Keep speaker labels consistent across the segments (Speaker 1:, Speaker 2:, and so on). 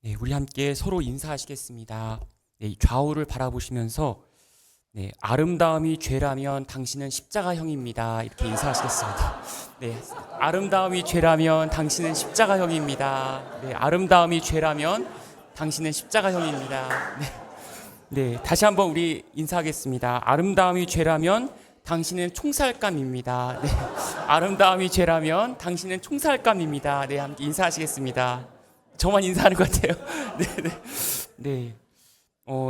Speaker 1: 네, 우리 함께 서로 인사하시겠습니다. 네, 이 좌우를 바라보시면서 네, 아름다움이 죄라면 당신은 십자가형입니다. 이렇게 인사하시겠습니다. 네, 아름다움이 죄라면 당신은 십자가형입니다. 네, 아름다움이 죄라면 당신은 십자가형입니다. 네, 네, 다시 한번 우리 인사하겠습니다. 아름다움이 죄라면 당신은 총살감입니다. 네, 아름다움이 죄라면 당신은 총살감입니다. 네, 함께 인사하시겠습니다. 저만 인사하는 것 같아요. 네, 네, 네.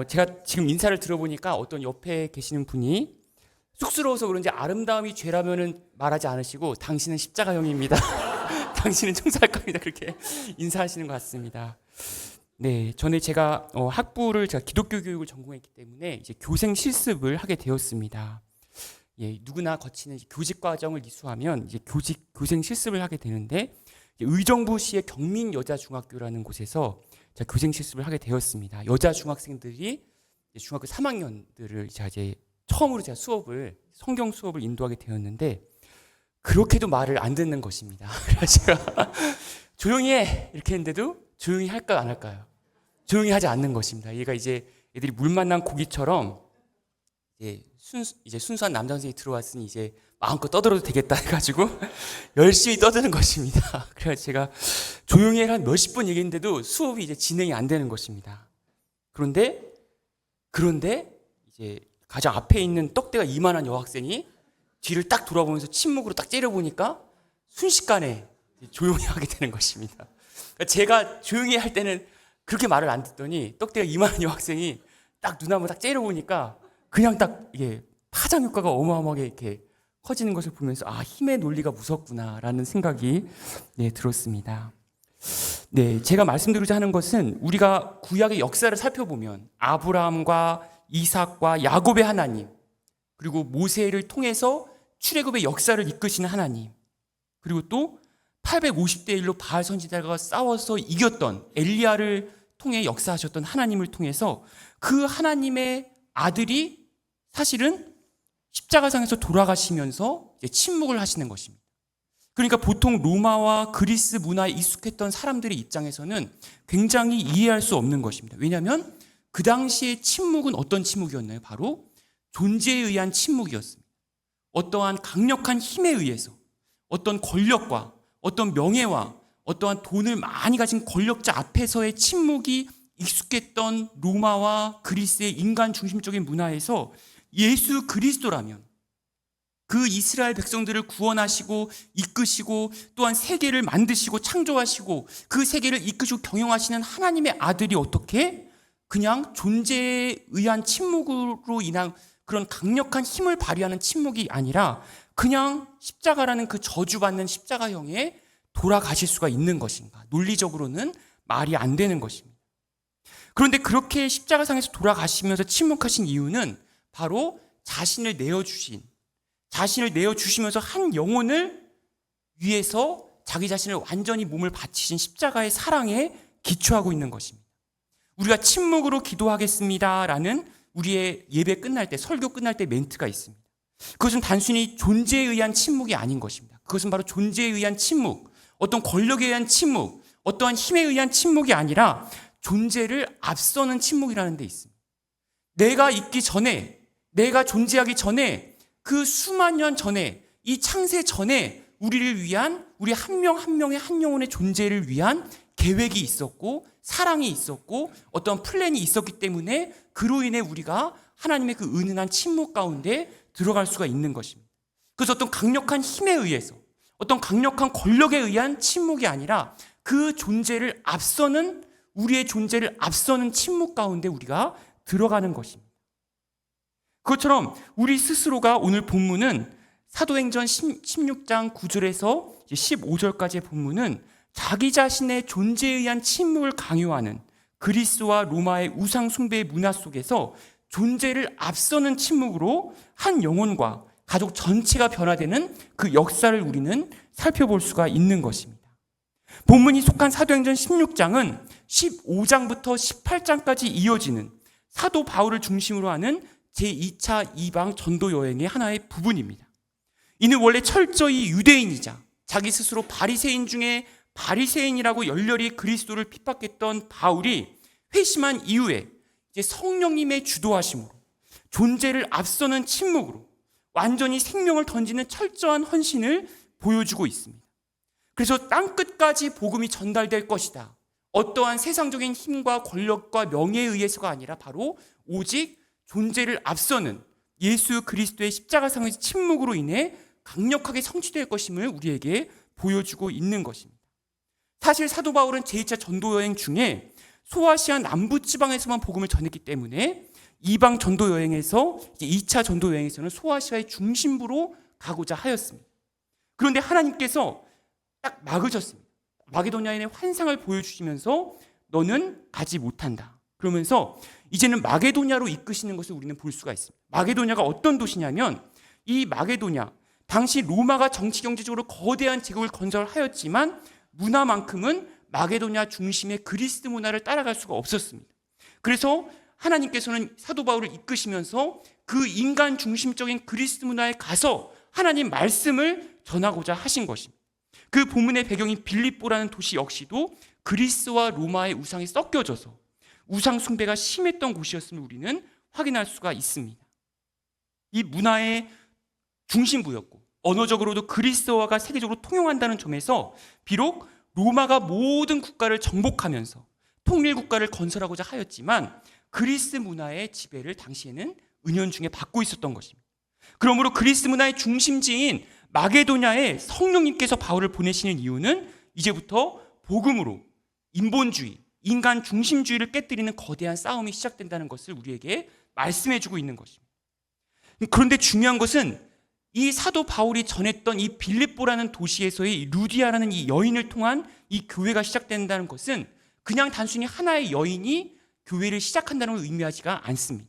Speaker 1: 제가 지금 인사를 들어보니까 어떤 옆에 계시는 분이 쑥스러워서 그런지 아름다움이 죄라면은 말하지 않으시고 당신은 십자가형입니다. 당신은 총살감이다. 그렇게 인사하시는 것 같습니다. 네, 전에 제가 학부를 제가 기독교 교육을 전공했기 때문에 이제 교생 실습을 하게 되었습니다. 예, 누구나 거치는 교직 과정을 이수하면 이제 교생 실습을 하게 되는데 의정부시의 경민여자중학교라는 곳에서 제가 교생 실습을 하게 되었습니다. 여자 중학생들이 중학교 3학년들을 이제 처음으로 제가 성경 수업을 인도하게 되었는데 그렇게도 말을 안 듣는 것입니다. 그래서 제가 조용히 해 이렇게 했는데도 조용히 할까요 안 할까요? 조용히 하지 않는 것입니다. 얘가 이제 애들이 물 만난 고기처럼 이제 순수한 남자 선생님이 들어왔으니 이제 마음껏 떠들어도 되겠다 해가지고 열심히 떠드는 것입니다. 그래서 제가 조용히 한 몇십 분 얘기했는데도 수업이 이제 진행이 안 되는 것입니다. 그런데 이제 가장 앞에 있는 떡대가 이만한 여학생이 뒤를 딱 돌아보면서 침묵으로 딱 째려보니까 순식간에 조용히 하게 되는 것입니다. 그러니까 제가 조용히 할 때는 그렇게 말을 안 듣더니 떡대가 이만한 여학생이 딱 눈 한번 딱 째려보니까 그냥 딱 이게 파장 효과가 어마어마하게 이렇게 커지는 것을 보면서 힘의 논리가 무섭구나라는 생각이 들었습니다. 네, 제가 말씀드리고자 하는 것은 우리가 구약의 역사를 살펴보면 아브라함과 이삭과 야곱의 하나님, 그리고 모세를 통해서 출애굽의 역사를 이끄시는 하나님, 그리고 또 850대 1로 바알 선지자가 싸워서 이겼던 엘리야를 통해 역사하셨던 하나님을 통해서 그 하나님의 아들이 사실은 십자가상에서 돌아가시면서 이제 침묵을 하시는 것입니다. 그러니까 보통 로마와 그리스 문화에 익숙했던 사람들의 입장에서는 굉장히 이해할 수 없는 것입니다. 왜냐하면 그 당시의 침묵은 어떤 침묵이었나요? 바로 존재에 의한 침묵이었습니다. 어떠한 강력한 힘에 의해서 어떤 권력과 어떤 명예와 어떠한 돈을 많이 가진 권력자 앞에서의 침묵이 익숙했던 로마와 그리스의 인간 중심적인 문화에서 예수 그리스도라면 그 이스라엘 백성들을 구원하시고 이끄시고 또한 세계를 만드시고 창조하시고 그 세계를 이끄시고 경영하시는 하나님의 아들이 어떻게 그냥 존재에 의한 침묵으로 인한 그런 강력한 힘을 발휘하는 침묵이 아니라 그냥 십자가라는 그 저주받는 십자가형에 돌아가실 수가 있는 것인가? 논리적으로는 말이 안 되는 것입니다. 그런데 그렇게 십자가상에서 돌아가시면서 침묵하신 이유는 바로 자신을 내어주시면서 한 영혼을 위해서 자기 자신을 완전히 몸을 바치신 십자가의 사랑에 기초하고 있는 것입니다. 우리가 침묵으로 기도하겠습니다라는 우리의 예배 끝날 때, 설교 끝날 때 멘트가 있습니다. 그것은 단순히 존재에 의한 침묵이 아닌 것입니다. 그것은 바로 존재에 의한 침묵, 어떤 권력에 의한 침묵, 어떠한 힘에 의한 침묵이 아니라 존재를 앞서는 침묵이라는 데 있습니다. 내가 있기 전에, 내가 존재하기 전에, 그 수만 년 전에, 이 창세 전에 우리를 위한, 우리 한 명 한 명의 한 영혼의 존재를 위한 계획이 있었고 사랑이 있었고 어떤 플랜이 있었기 때문에 그로 인해 우리가 하나님의 그 은은한 침묵 가운데 들어갈 수가 있는 것입니다. 그래서 어떤 강력한 힘에 의해서 어떤 강력한 권력에 의한 침묵이 아니라 그 존재를 앞서는 우리의 존재를 앞서는 침묵 가운데 우리가 들어가는 것입니다. 그것처럼 우리 스스로가 오늘 본문은 사도행전 16장 9절에서 15절까지의 본문은 자기 자신의 존재에 의한 침묵을 강요하는 그리스와 로마의 우상 숭배의 문화 속에서 존재를 앞서는 침묵으로 한 영혼과 가족 전체가 변화되는 그 역사를 우리는 살펴볼 수가 있는 것입니다. 본문이 속한 사도행전 16장은 15장부터 18장까지 이어지는 사도 바울을 중심으로 하는 제2차 이방 전도 여행의 하나의 부분입니다. 이는 원래 철저히 유대인이자 자기 스스로 바리새인 중에 바리새인이라고 열렬히 그리스도를 핍박했던 바울이 회심한 이후에 이제 성령님의 주도하심으로 존재를 앞서는 침묵으로 완전히 생명을 던지는 철저한 헌신을 보여주고 있습니다. 그래서 땅끝까지 복음이 전달될 것이다. 어떠한 세상적인 힘과 권력과 명예에 의해서가 아니라 바로 오직 존재를 앞서는 예수 그리스도의 십자가상의 침묵으로 인해 강력하게 성취될 것임을 우리에게 보여주고 있는 것입니다. 사실 사도 바울은 제2차 전도 여행 중에 소아시아 남부 지방에서만 복음을 전했기 때문에 이방 전도 여행에서 이제 2차 전도 여행에서는 소아시아의 중심부로 가고자 하였습니다. 그런데 하나님께서 딱 막으셨습니다. 마게도냐인의 환상을 보여주시면서 너는 가지 못한다. 그러면서 이제는 마게도냐로 이끄시는 것을 우리는 볼 수가 있습니다. 마게도냐가 어떤 도시냐면 이 마게도냐, 당시 로마가 정치 경제적으로 거대한 제국을 건설하였지만 문화만큼은 마게도냐 중심의 그리스 문화를 따라갈 수가 없었습니다. 그래서 하나님께서는 사도 바울을 이끄시면서 그 인간 중심적인 그리스 문화에 가서 하나님 말씀을 전하고자 하신 것입니다. 그 본문의 배경인 빌립보라는 도시 역시도 그리스와 로마의 우상이 섞여져서 우상 숭배가 심했던 곳이었음을 우리는 확인할 수가 있습니다. 이 문화의 중심부였고 언어적으로도 그리스어가 세계적으로 통용한다는 점에서 비록 로마가 모든 국가를 정복하면서 통일 국가를 건설하고자 하였지만 그리스 문화의 지배를 당시에는 은연중에 받고 있었던 것입니다. 그러므로 그리스 문화의 중심지인 마게도냐에 성령님께서 바울을 보내시는 이유는 이제부터 복음으로 인본주의, 인간 중심주의를 깨뜨리는 거대한 싸움이 시작된다는 것을 우리에게 말씀해주고 있는 것입니다. 그런데 중요한 것은 이 사도 바울이 전했던 이 빌립보라는 도시에서의 루디아라는 이 여인을 통한 이 교회가 시작된다는 것은 그냥 단순히 하나의 여인이 교회를 시작한다는 걸 의미하지가 않습니다.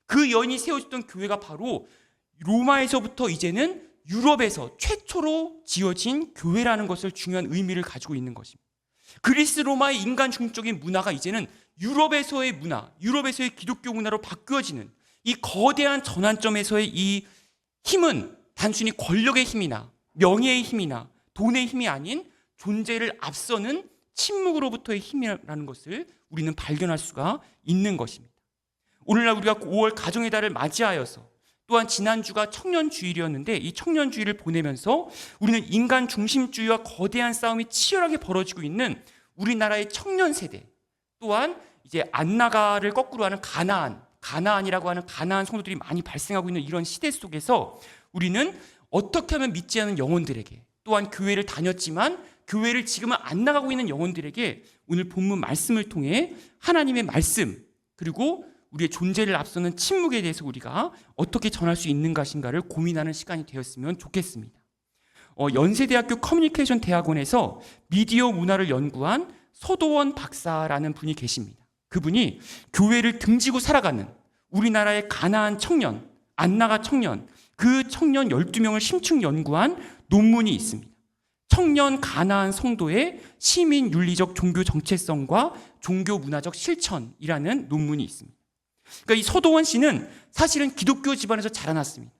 Speaker 1: 그 여인이 세워졌던 교회가 바로 로마에서부터 이제는 유럽에서 최초로 지어진 교회라는 것을 중요한 의미를 가지고 있는 것입니다. 그리스 로마의 인간 중심적인 문화가 이제는 유럽에서의 문화, 유럽에서의 기독교 문화로 바뀌어지는 이 거대한 전환점에서의 이 힘은 단순히 권력의 힘이나 명예의 힘이나 돈의 힘이 아닌 존재를 앞서는 침묵으로부터의 힘이라는 것을 우리는 발견할 수가 있는 것입니다. 오늘날 우리가 5월 가정의 달을 맞이하여서 또한 지난주가 청년주일이었는데 이 청년주일을 보내면서 우리는 인간 중심주의와 거대한 싸움이 치열하게 벌어지고 있는 우리나라의 청년 세대, 또한 이제 안나가를 거꾸로 하는 가나안이라고 하는 가나안 성도들이 많이 발생하고 있는 이런 시대 속에서 우리는 어떻게 하면 믿지 않는 영혼들에게, 또한 교회를 다녔지만 교회를 지금은 안 나가고 있는 영혼들에게 오늘 본문 말씀을 통해 하나님의 말씀, 그리고 우리의 존재를 앞서는 침묵에 대해서 우리가 어떻게 전할 수 있는 것인가를 고민하는 시간이 되었으면 좋겠습니다. 연세대학교 커뮤니케이션 대학원에서 미디어 문화를 연구한 서도원 박사라는 분이 계십니다. 그분이 교회를 등지고 살아가는 우리나라의 가나안 청년, 안나가 청년, 그 청년 12명을 심층 연구한 논문이 있습니다. 청년 가나안 성도의 시민 윤리적 종교 정체성과 종교 문화적 실천이라는 논문이 있습니다. 그러니까 이 서도원 씨는 사실은 기독교 집안에서 자라났습니다.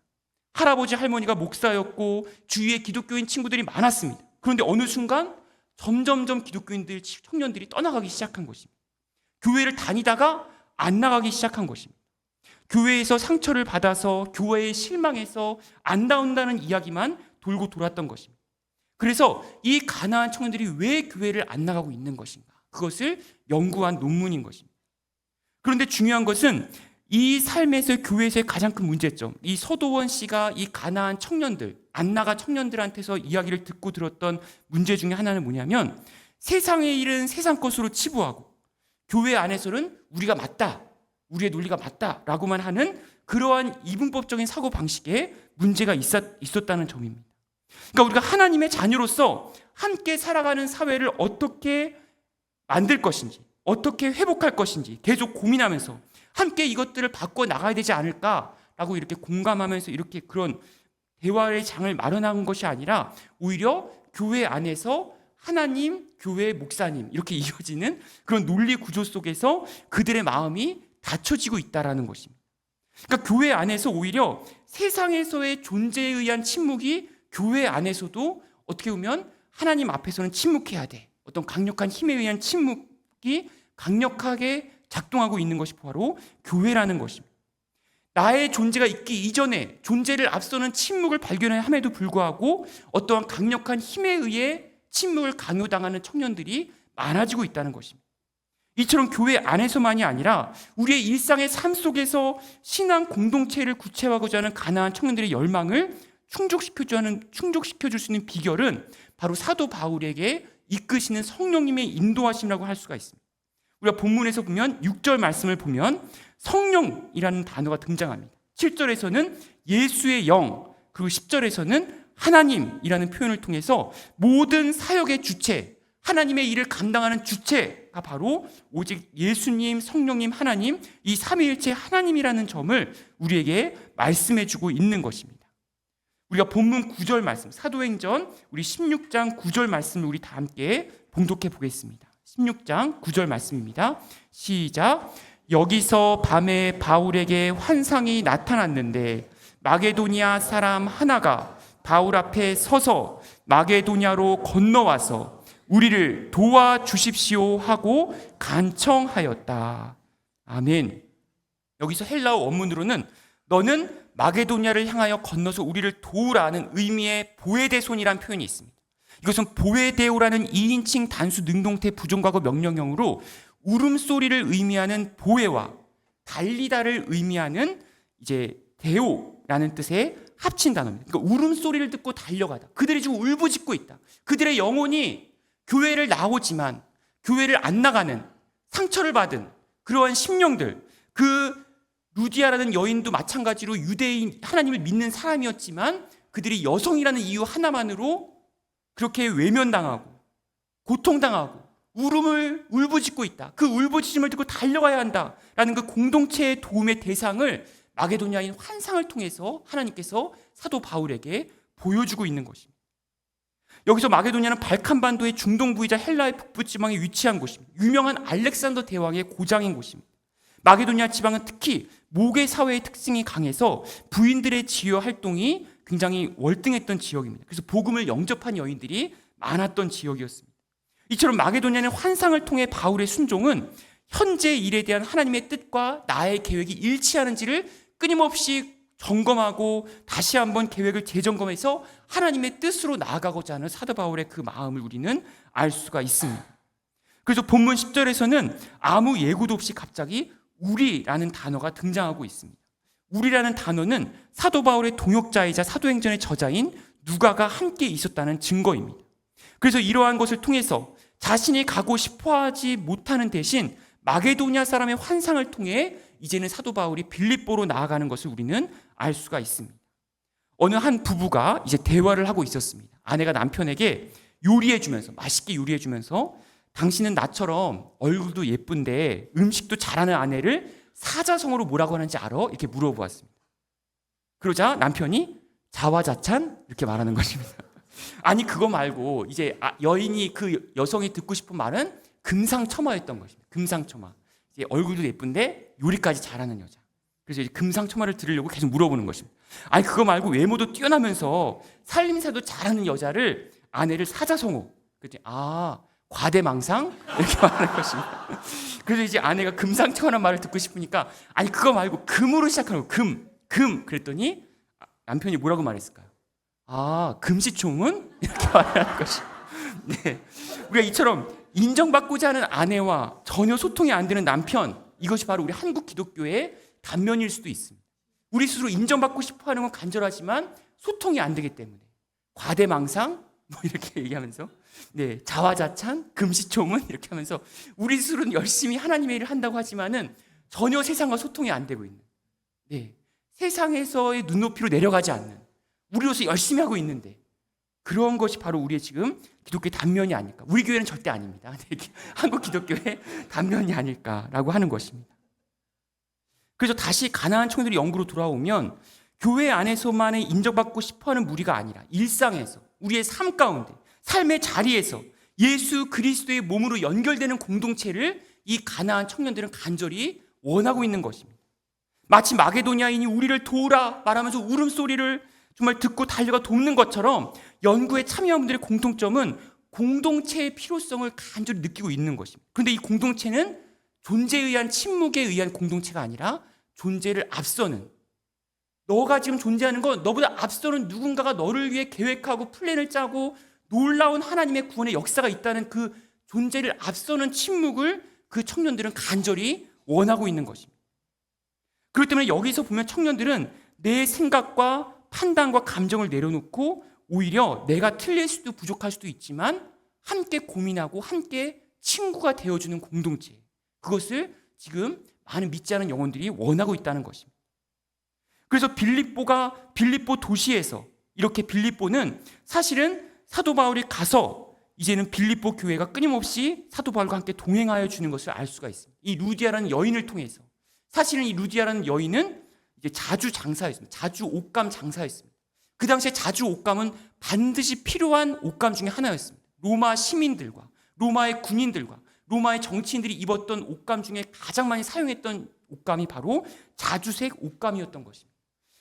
Speaker 1: 할아버지 할머니가 목사였고 주위에 기독교인 친구들이 많았습니다. 그런데 어느 순간 점점점 기독교인들 청년들이 떠나가기 시작한 것입니다. 교회를 다니다가 안 나가기 시작한 것입니다. 교회에서 상처를 받아서 교회에 실망해서 안 나온다는 이야기만 돌고 돌았던 것입니다. 그래서 이 가나안 청년들이 왜 교회를 안 나가고 있는 것인가, 그것을 연구한 논문인 것입니다. 그런데 중요한 것은 이 삶에서 교회에서의 가장 큰 문제점, 이 서도원 씨가 이 가나안 청년들, 안나가 청년들한테서 이야기를 듣고 들었던 문제 중에 하나는 뭐냐면 세상의 일은 세상 것으로 치부하고 교회 안에서는 우리가 맞다, 우리의 논리가 맞다라고만 하는 그러한 이분법적인 사고방식에 문제가 있었다는 점입니다. 그러니까 우리가 하나님의 자녀로서 함께 살아가는 사회를 어떻게 만들 것인지, 어떻게 회복할 것인지 계속 고민하면서 함께 이것들을 바꿔 나가야 되지 않을까라고 이렇게 공감하면서 이렇게 그런 대화의 장을 마련한 것이 아니라 오히려 교회 안에서 하나님, 교회, 목사님 이렇게 이어지는 그런 논리 구조 속에서 그들의 마음이 닫혀지고 있다는 것입니다. 그러니까 교회 안에서 오히려 세상에서의 존재에 의한 침묵이 교회 안에서도 어떻게 보면 하나님 앞에서는 침묵해야 돼, 어떤 강력한 힘에 의한 침묵이 강력하게 작동하고 있는 것이 바로 교회라는 것입니다. 나의 존재가 있기 이전에 존재를 앞서는 침묵을 발견함에도 불구하고 어떠한 강력한 힘에 의해 침묵을 강요당하는 청년들이 많아지고 있다는 것입니다. 이처럼 교회 안에서만이 아니라 우리의 일상의 삶 속에서 신앙 공동체를 구체화하고자 하는 가나안 청년들의 열망을 충족시켜줄 수 있는 비결은 바로 사도 바울에게 이끄시는 성령님의 인도하심이라고 할 수가 있습니다. 우리가 본문에서 보면 6절 말씀을 보면 성령이라는 단어가 등장합니다. 7절에서는 예수의 영, 그리고 10절에서는 하나님이라는 표현을 통해서 모든 사역의 주체, 하나님의 일을 감당하는 주체가 바로 오직 예수님, 성령님, 하나님, 이 삼위일체 하나님이라는 점을 우리에게 말씀해주고 있는 것입니다. 우리가 본문 9절 말씀, 사도행전 우리 16장 9절 말씀을 우리 다 함께 봉독해 보겠습니다. 16장 9절 말씀입니다. 시작. 여기서 밤에 바울에게 환상이 나타났는데 마게도니아 사람 하나가 바울 앞에 서서 마게도냐로 건너와서 우리를 도와주십시오 하고 간청하였다. 아멘. 여기서 헬라어 원문으로는 너는 마게도냐를 향하여 건너서 우리를 도우라는 의미의 보에데손이라는 표현이 있습니다. 이것은 보에데오라는 2인칭 단수 능동태 부정과거 명령형으로 울음소리를 의미하는 보에와 달리다를 의미하는 이제 데오라는 뜻의 합친 단어입니다. 그러니까 울음소리를 듣고 달려가다. 그들이 지금 울부짖고 있다. 그들의 영혼이 교회를 나오지만 교회를 안 나가는 상처를 받은 그러한 심령들, 그 루디아라는 여인도 마찬가지로 유대인 하나님을 믿는 사람이었지만 그들이 여성이라는 이유 하나만으로 그렇게 외면당하고 고통당하고 울음을 울부짖고 있다. 그 울부짖음을 듣고 달려가야 한다라는 그 공동체의 도움의 대상을 마게도냐인 환상을 통해서 하나님께서 사도 바울에게 보여주고 있는 것입니다. 여기서 마게도냐는 발칸반도의 중동부이자 헬라의 북부 지방에 위치한 곳입니다. 유명한 알렉산더 대왕의 고장인 곳입니다. 마게도냐 지방은 특히 모계 사회의 특징이 강해서 부인들의 지효 활동이 굉장히 월등했던 지역입니다. 그래서 복음을 영접한 여인들이 많았던 지역이었습니다. 이처럼 마게도냐는 환상을 통해 바울의 순종은 현재 일에 대한 하나님의 뜻과 나의 계획이 일치하는지를 끊임없이 점검하고 다시 한번 계획을 재점검해서 하나님의 뜻으로 나아가고자 하는 사도 바울의 그 마음을 우리는 알 수가 있습니다. 그래서 본문 10절에서는 아무 예고도 없이 갑자기 우리라는 단어가 등장하고 있습니다. 우리라는 단어는 사도 바울의 동역자이자 사도행전의 저자인 누가가 함께 있었다는 증거입니다. 그래서 이러한 것을 통해서 자신이 가고 싶어하지 못하는 대신 마게도냐 사람의 환상을 통해 이제는 사도 바울이 빌립보로 나아가는 것을 우리는 알 수가 있습니다. 어느 한 부부가 이제 대화를 하고 있었습니다. 아내가 남편에게 요리해주면서 맛있게 요리해주면서 당신은 나처럼 얼굴도 예쁜데 음식도 잘하는 아내를 사자성어로 뭐라고 하는지 알아? 이렇게 물어보았습니다. 그러자 남편이 자화자찬 이렇게 말하는 것입니다. 아니 그거 말고 이제 여인이 그 여성이 듣고 싶은 말은 금상첨화였던 것입니다. 금상첨화. 이제 얼굴도 예쁜데 요리까지 잘하는 여자. 그래서 이제 금상첨화를 들으려고 계속 물어보는 것입니다. 아니 그거 말고 외모도 뛰어나면서 살림살이도 잘하는 여자를 아내를 사자성어. 그랬더니 과대망상 이렇게 말하는 것입니다. 그래서 이제 아내가 금상첨화라는 말을 듣고 싶으니까 아니 그거 말고 금으로 시작하는 거. 금. 그랬더니 남편이 뭐라고 말했을까요? 금시초문? 이렇게 말하는 것입니다. 네. 우리가 이처럼 인정받고자 하는 아내와 전혀 소통이 안 되는 남편, 이것이 바로 우리 한국 기독교의 단면일 수도 있습니다. 우리 스스로 인정받고 싶어 하는 건 간절하지만 소통이 안 되기 때문에 과대망상 이렇게 얘기하면서 자화자찬, 금시초문 이렇게 하면서 우리 스스로는 열심히 하나님의 일을 한다고 하지만은 전혀 세상과 소통이 안 되고 있는 세상에서의 눈높이로 내려가지 않는 우리로서 열심히 하고 있는데 그런 것이 바로 우리의 지금 기독교의 단면이 아닐까. 우리 교회는 절대 아닙니다. 한국 기독교의 단면이 아닐까라고 하는 것입니다. 그래서 다시 가나안 청년들이 영구로 돌아오면 교회 안에서만의 인정받고 싶어하는 무리가 아니라 일상에서 우리의 삶 가운데 삶의 자리에서 예수 그리스도의 몸으로 연결되는 공동체를 이 가나안 청년들은 간절히 원하고 있는 것입니다. 마치 마게도냐인이 우리를 도우라 말하면서 울음소리를 정말 듣고 달려가 돕는 것처럼 연구에 참여한 분들의 공통점은 공동체의 필요성을 간절히 느끼고 있는 것입니다. 그런데 이 공동체는 존재에 의한 침묵에 의한 공동체가 아니라 존재를 앞서는, 너가 지금 존재하는 건 너보다 앞서는 누군가가 너를 위해 계획하고 플랜을 짜고 놀라운 하나님의 구원의 역사가 있다는 그 존재를 앞서는 침묵을 그 청년들은 간절히 원하고 있는 것입니다. 그렇기 때문에 여기서 보면 청년들은 내 생각과 판단과 감정을 내려놓고 오히려 내가 틀릴 수도 부족할 수도 있지만 함께 고민하고 함께 친구가 되어주는 공동체, 그것을 지금 많은 믿지 않은 영혼들이 원하고 있다는 것입니다. 그래서 빌립보 도시에서, 이렇게 빌립보는 사실은 사도 바울이 가서 이제는 빌립보 교회가 끊임없이 사도 바울과 함께 동행하여 주는 것을 알 수가 있습니다. 이 루디아라는 여인을 통해서. 사실은 이 루디아라는 여인은 이제 자주 장사였습니다. 자주 옷감 장사였습니다. 그 당시에 자주 옷감은 반드시 필요한 옷감 중에 하나였습니다. 로마 시민들과 로마의 군인들과 로마의 정치인들이 입었던 옷감 중에 가장 많이 사용했던 옷감이 바로 자주색 옷감이었던 것입니다.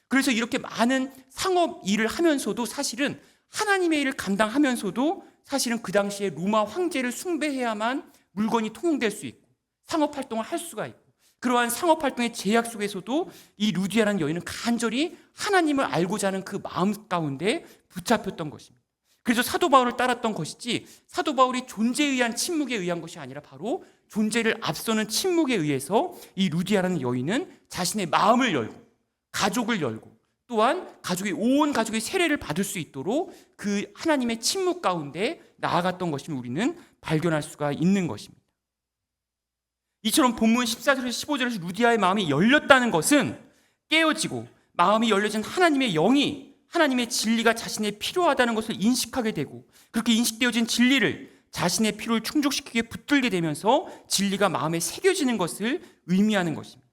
Speaker 1: 그래서 이렇게 많은 상업 일을 하면서도 사실은 하나님의 일을 감당하면서도 사실은 그 당시에 로마 황제를 숭배해야만 물건이 통용될 수 있고 상업 활동을 할 수가 있고, 그러한 상업 활동의 제약 속에서도 이 루디아라는 여인은 간절히 하나님을 알고자 하는 그 마음 가운데 붙잡혔던 것입니다. 그래서 사도 바울을 따랐던 것이지, 사도 바울이 존재에 의한 침묵에 의한 것이 아니라 바로 존재를 앞서는 침묵에 의해서 이 루디아라는 여인은 자신의 마음을 열고 가족을 열고 또한 온 가족의 세례를 받을 수 있도록 그 하나님의 침묵 가운데 나아갔던 것임을 우리는 발견할 수가 있는 것입니다. 이처럼 본문 14절에서 15절에서 루디아의 마음이 열렸다는 것은 깨어지고 마음이 열려진 하나님의 영이, 하나님의 진리가 자신에 필요하다는 것을 인식하게 되고, 그렇게 인식되어진 진리를 자신의 필요를 충족시키기에 붙들게 되면서 진리가 마음에 새겨지는 것을 의미하는 것입니다.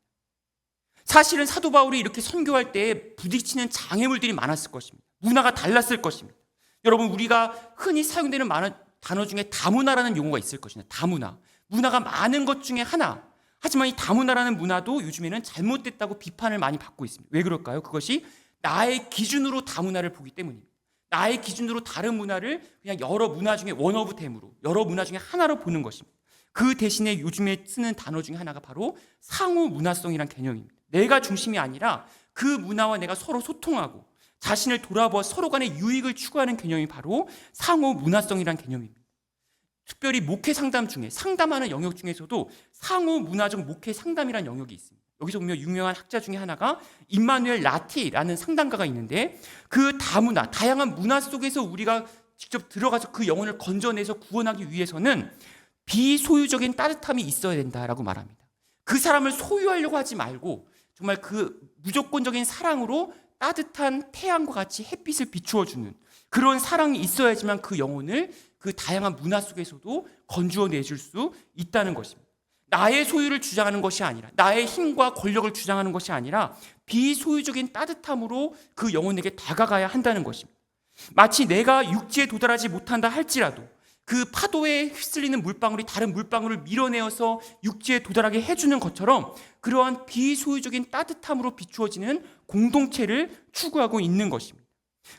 Speaker 1: 사실은 사도 바울이 이렇게 선교할 때 부딪히는 장애물들이 많았을 것입니다. 문화가 달랐을 것입니다. 여러분, 우리가 흔히 사용되는 단어 중에 다문화라는 용어가 있을 것입니다. 다문화. 문화가 많은 것 중에 하나. 하지만 이 다문화라는 문화도 요즘에는 잘못됐다고 비판을 많이 받고 있습니다. 왜 그럴까요? 그것이 나의 기준으로 다문화를 보기 때문입니다. 나의 기준으로 다른 문화를 그냥 여러 문화 중에 원 오브 댐으로, 여러 문화 중에 하나로 보는 것입니다. 그 대신에 요즘에 쓰는 단어 중에 하나가 바로 상호 문화성이란 개념입니다. 내가 중심이 아니라 그 문화와 내가 서로 소통하고 자신을 돌아보아 서로 간의 유익을 추구하는 개념이 바로 상호 문화성이란 개념입니다. 특별히 목회 상담 중에, 상담하는 영역 중에서도 상호 문화적 목회 상담이라는 영역이 있습니다. 여기서 보면 유명한 학자 중에 하나가 임마누엘 라티라는 상담가가 있는데, 그 다문화, 다양한 문화 속에서 우리가 직접 들어가서 그 영혼을 건져내서 구원하기 위해서는 비소유적인 따뜻함이 있어야 된다라고 말합니다. 그 사람을 소유하려고 하지 말고 정말 그 무조건적인 사랑으로 따뜻한 태양과 같이 햇빛을 비추어주는 그런 사랑이 있어야지만 그 영혼을 그 다양한 문화 속에서도 건주어내줄 수 있다는 것입니다. 나의 소유를 주장하는 것이 아니라, 나의 힘과 권력을 주장하는 것이 아니라 비소유적인 따뜻함으로 그 영혼에게 다가가야 한다는 것입니다. 마치 내가 육지에 도달하지 못한다 할지라도 그 파도에 휩쓸리는 물방울이 다른 물방울을 밀어내어서 육지에 도달하게 해주는 것처럼 그러한 비소유적인 따뜻함으로 비추어지는 공동체를 추구하고 있는 것입니다.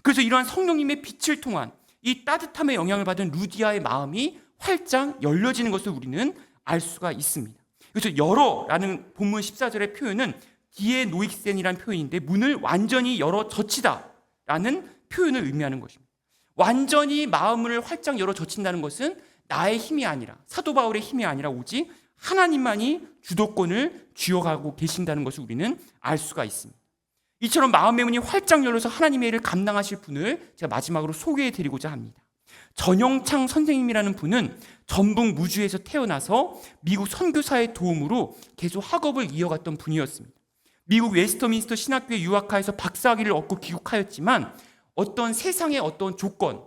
Speaker 1: 그래서 이러한 성령님의 빛을 통한 이 따뜻함의 영향을 받은 루디아의 마음이 활짝 열려지는 것을 우리는 알 수가 있습니다. 그래서 열어라는 본문 14절의 표현은 디에노익센이라는 표현인데, 문을 완전히 열어 젖히다라는 표현을 의미하는 것입니다. 완전히 마음을 활짝 열어 젖힌다는 것은 나의 힘이 아니라, 사도 바울의 힘이 아니라 오직 하나님만이 주도권을 쥐어가고 계신다는 것을 우리는 알 수가 있습니다. 이처럼 마음의 문이 활짝 열려서 하나님의 일을 감당하실 분을 제가 마지막으로 소개해 드리고자 합니다. 전영창 선생님이라는 분은 전북 무주에서 태어나서 미국 선교사의 도움으로 계속 학업을 이어갔던 분이었습니다. 미국 웨스터민스터 신학교에 유학하여서 박사학위를 얻고 귀국하였지만 어떤 세상의 어떤 조건,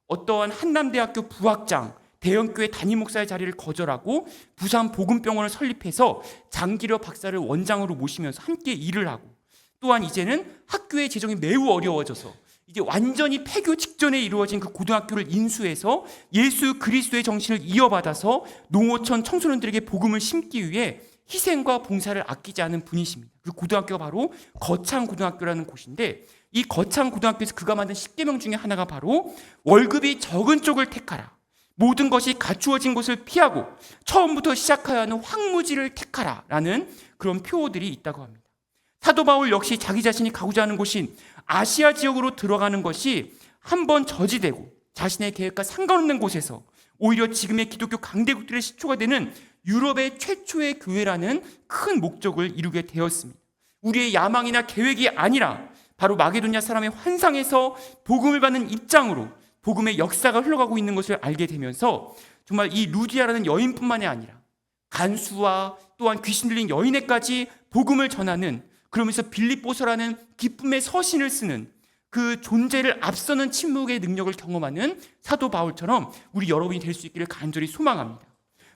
Speaker 1: 어떠한 한남대학교 부학장, 대형교회 담임 목사의 자리를 거절하고 부산 복음병원을 설립해서 장기려 박사를 원장으로 모시면서 함께 일을 하고, 또한 이제는 학교의 재정이 매우 어려워져서 이제 완전히 폐교 직전에 이루어진 그 고등학교를 인수해서 예수 그리스도의 정신을 이어받아서 농어촌 청소년들에게 복음을 심기 위해 희생과 봉사를 아끼지 않은 분이십니다. 그 고등학교가 바로 거창고등학교라는 곳인데, 이 거창고등학교에서 그가 만든 10계명 중에 하나가 바로 월급이 적은 쪽을 택하라, 모든 것이 갖추어진 곳을 피하고 처음부터 시작해야 하는 황무지를 택하라라는 그런 표어들이 있다고 합니다. 사도 바울 역시 자기 자신이 가고자 하는 곳인 아시아 지역으로 들어가는 것이 한번 저지되고 자신의 계획과 상관없는 곳에서 오히려 지금의 기독교 강대국들의 시초가 되는 유럽의 최초의 교회라는 큰 목적을 이루게 되었습니다. 우리의 야망이나 계획이 아니라 바로 마게도냐 사람의 환상에서 복음을 받는 입장으로 복음의 역사가 흘러가고 있는 것을 알게 되면서 정말 이 루디아라는 여인뿐만이 아니라 간수와 또한 귀신 들린 여인에까지 복음을 전하는, 그러면서 빌립보서라는 기쁨의 서신을 쓰는 그 존재를 앞서는 침묵의 능력을 경험하는 사도 바울처럼 우리 여러분이 될 수 있기를 간절히 소망합니다.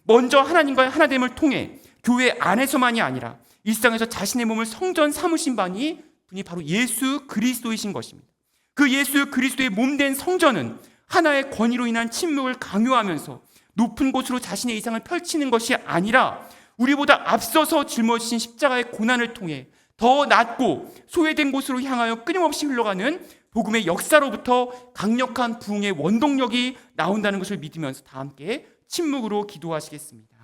Speaker 1: 먼저 하나님과의 하나됨을 통해 교회 안에서만이 아니라 일상에서 자신의 몸을 성전 삼으신 분이 바로 예수 그리스도이신 것입니다. 그 예수 그리스도의 몸된 성전은 하나의 권위로 인한 침묵을 강요하면서 높은 곳으로 자신의 이상을 펼치는 것이 아니라 우리보다 앞서서 짊어지신 십자가의 고난을 통해 더 낮고 소외된 곳으로 향하여 끊임없이 흘러가는 복음의 역사로부터 강력한 부흥의 원동력이 나온다는 것을 믿으면서 다 함께 침묵으로 기도하시겠습니다.